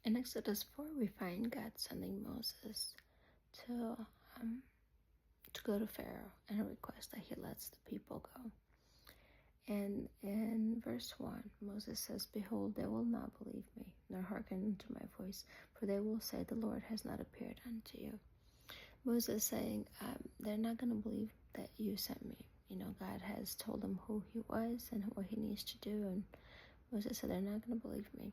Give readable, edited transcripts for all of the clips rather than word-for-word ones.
In Exodus 4, we find God sending Moses to um, to go to Pharaoh and request that he lets the people go. And in verse 1, Moses says, "Behold, they will not believe me, nor hearken unto my voice, for they will say, the Lord has not appeared unto you." Moses saying, they're not going to believe that you sent me. God has told them who he was and what he needs to do. And Moses said, they're not going to believe me.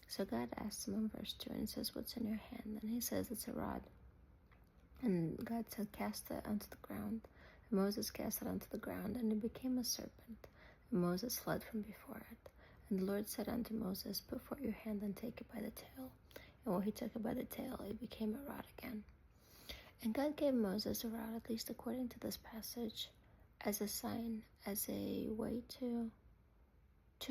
So God asks him in verse 2 and says, "What's in your hand?" And he says, "It's a rod." And God said, "Cast it onto the ground." And Moses cast it onto the ground, and it became a serpent. And Moses fled from before it. And the Lord said unto Moses, "Put forth your hand and take it by the tail." And when he took it by the tail, it became a rod again. And God gave Moses a rod, at least according to this passage, as a sign, as a way to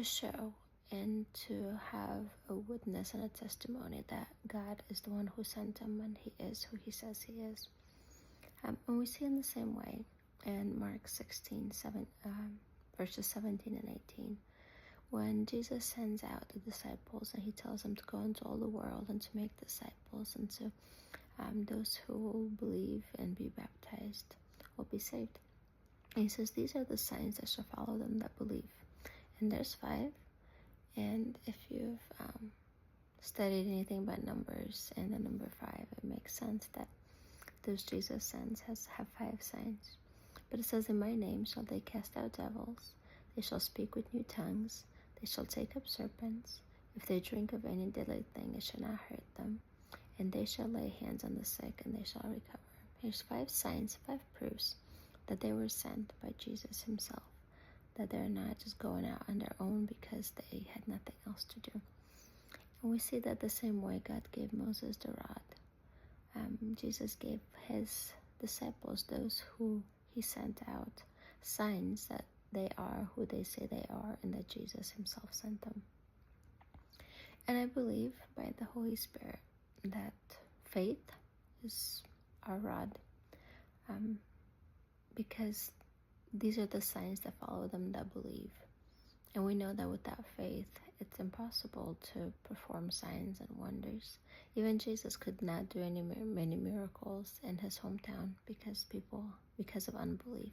show and to have a witness and a testimony that God is the one who sent him and he is who he says he is. And we see in the same way in Mark 16, verses 17 and 18, when Jesus sends out the disciples and he tells them to go into all the world and to make disciples, and to those who will believe and be baptized will be saved. And he says, "These are the signs that shall follow them that believe." And there's 5. And if you've studied anything but numbers and the number 5, it makes sense that those Jesus sends have 5 signs. But it says, "In my name shall they cast out devils, they shall speak with new tongues, they shall take up serpents, if they drink of any deadly thing it shall not hurt them, and they shall lay hands on the sick and they shall recover." Here's 5 signs, 5 proofs that they were sent by Jesus himself, that they're not just going out on their own because they had nothing else to do. And we see that the same way God gave Moses the rod, Jesus gave his disciples, those who he sent out, signs that they are who they say they are and that Jesus himself sent them. And I believe by the Holy Spirit that faith is our rod, because these are the signs that follow them that believe. And we know that without faith, it's impossible to perform signs and wonders. Even Jesus could not do many miracles in his hometown because of unbelief.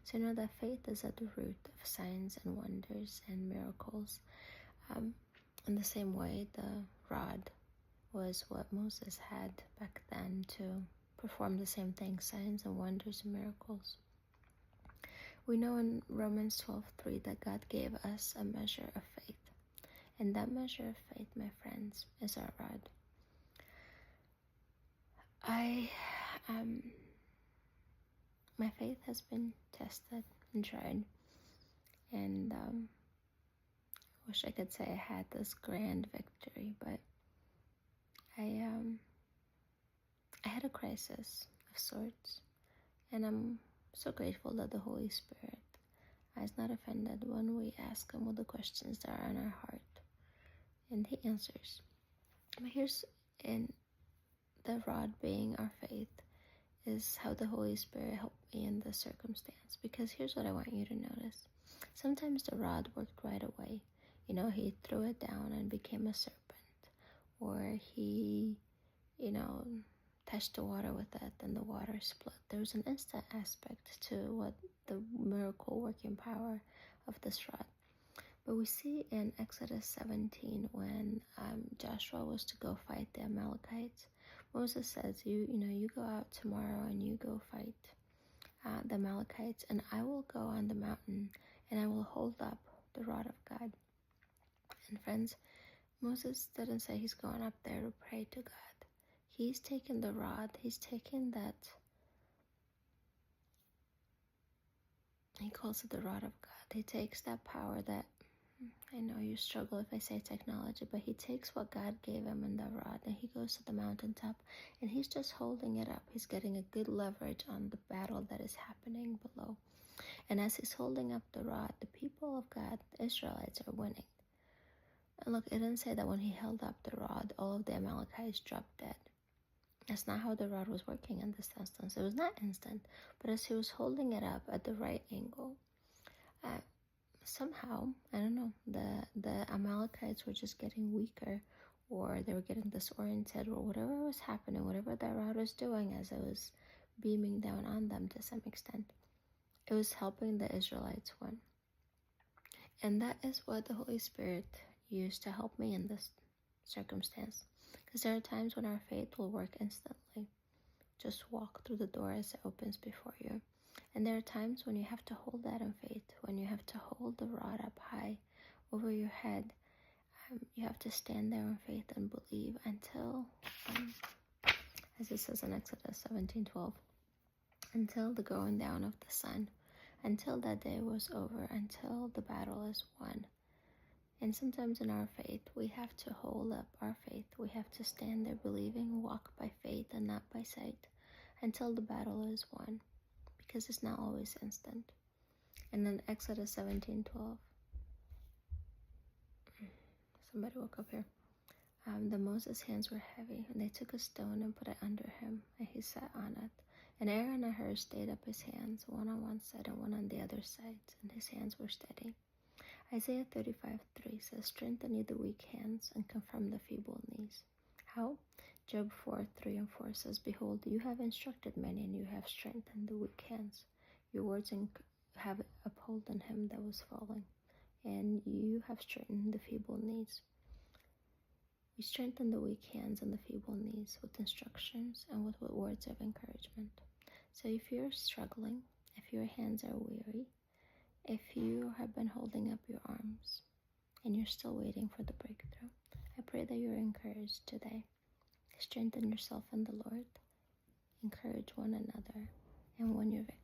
So you know that faith is at the root of signs and wonders and miracles. In the same way, the rod was what Moses had back then to perform the same thing, signs and wonders and miracles. We know in Romans 12:3 that God gave us a measure of faith. And that measure of faith, my friends, is our rod. My faith has been tested and tried. And I wish I could say I had this grand victory, but I had a crisis of sorts. And I'm so grateful that the Holy Spirit is not offended when we ask him all the questions that are in our heart. And he answers. But here's in the rod being our faith is how the Holy Spirit helped me in this circumstance. Because here's what I want you to notice. Sometimes the rod worked right away. He threw it down and became a serpent. Or he, touched the water with it and the water split. There was an instant aspect to what the miracle working power of this rod. But we see in Exodus 17 when Joshua was to go fight the Amalekites, Moses says, you go out tomorrow and you go fight the Amalekites, and I will go on the mountain and I will hold up the rod of God. And friends, Moses didn't say he's going up there to pray to God. He's taken the rod, he's taken that, he calls it the rod of God. He takes that power that, I know you struggle if I say technology, but he takes what God gave him in the rod and he goes to the mountaintop and he's just holding it up. He's getting a good leverage on the battle that is happening below. And as he's holding up the rod, the people of God, the Israelites, are winning. And look, it didn't say that when he held up the rod, all of the Amalekites dropped dead. That's not how the rod was working in this instance. It was not instant, but as he was holding it up at the right angle, somehow, I don't know, the Amalekites were just getting weaker, or they were getting disoriented, or whatever was happening, whatever that rod was doing as it was beaming down on them to some extent. It was helping the Israelites win. And that is what the Holy Spirit used to help me in this circumstance. Because there are times when our faith will work instantly. Just walk through the door as it opens before you. And there are times when you have to hold that in faith, when you have to hold the rod up high over your head. You have to stand there in faith and believe until, as it says in Exodus 17:12, until the going down of the sun, until that day was over, until the battle is won. And sometimes in our faith, we have to hold up our faith. We have to stand there believing, walk by faith and not by sight, until the battle is won, because it's not always instant. And then Exodus 17:12. Somebody woke up here. The Moses' hands were heavy, and they took a stone and put it under him, and he sat on it. And Aaron and Hur stayed up his hands, one on one side and one on the other side, and his hands were steady. Isaiah 35:3 says, strengthen you the weak hands and confirm the feeble knees. How? Job 4:3-4 says, behold, you have instructed many, and you have strengthened the weak hands. Your words have upholden him that was falling, and you have strengthened the feeble knees. We strengthen the weak hands and the feeble knees with instructions and with words of encouragement. So if you're struggling, if your hands are weary, if you have been holding up your arms and you're still waiting for the breakthrough, I pray that you're encouraged today. Strengthen yourself in the Lord, encourage one another, and win your victory.